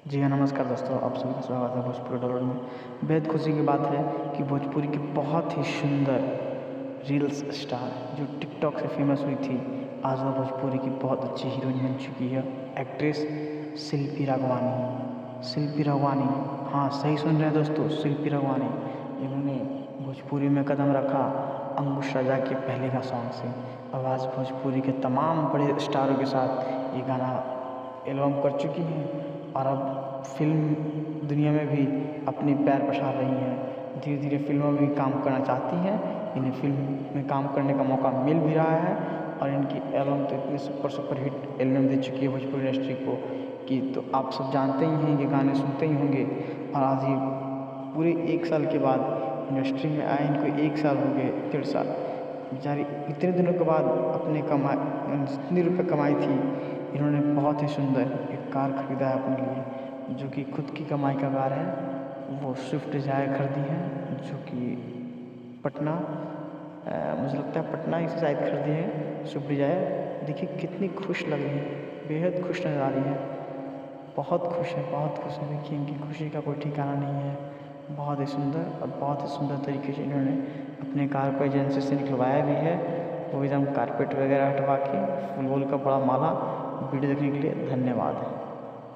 जी हाँ, नमस्कार दोस्तों, आप सभी का स्वागत है भोजपुरी डॉलर में। बेहद खुशी की बात है कि भोजपुरी की बहुत ही सुंदर रील्स स्टार जो टिकटॉक से फेमस हुई थी, आज वह भोजपुरी की बहुत अच्छी हीरोइन बन चुकी है। एक्ट्रेस शिल्पी राघवानी। शिल्पी राघवानी, हाँ सही सुन रहे हैं दोस्तों, शिल्पी राघवानी। इन्होंने भोजपुरी में कदम रखा अंकुश राजा के पहले का सॉन्ग से। अब आज भोजपुरी के तमाम बड़े स्टारों के साथ ये गाना एल्बम कर चुकी हैं और अब फिल्म दुनिया में भी अपने पैर पसार रही हैं। धीरे धीरे फिल्मों में भी काम करना चाहती हैं। इन्हें फिल्म में काम करने का मौका मिल भी रहा है और इनकी एल्बम तो इतनी सुपर हिट एल्बम दे चुकी है भोजपुरी इंडस्ट्री को कि तो आप सब जानते ही हैं, ये गाने सुनते ही होंगे। और आज ये पूरे 1 साल के बाद इंडस्ट्री में आए, इनको 1 साल हो गए, 1.5 साल। बेचारी इतने दिनों के बाद अपने जितने रुपये कमाई थी, इन्होंने बहुत ही सुंदर एक कार खरीदा है अपने लिए, जो कि खुद की कमाई का कार है। वो स्विफ्ट डिज़ायर खरीदी है, जो कि पटना, मुझे लगता है पटना ही से शायद खरीदी है स्विफ्ट डिज़ायर। देखिए कितनी खुश लग रही है, बेहद खुश नज़र आ रही है, बहुत खुश है, बहुत खुश है। देखिए इनकी खुशी का कोई ठिकाना नहीं है। बहुत ही सुंदर और बहुत ही सुंदर तरीके से इन्होंने अपने कार को एजेंसी से निकलवाया भी है। वो एकदम कारपेट वगैरह हटवा के फूल वूल का बड़ा माला। वीडियो देखने के लिए धन्यवाद।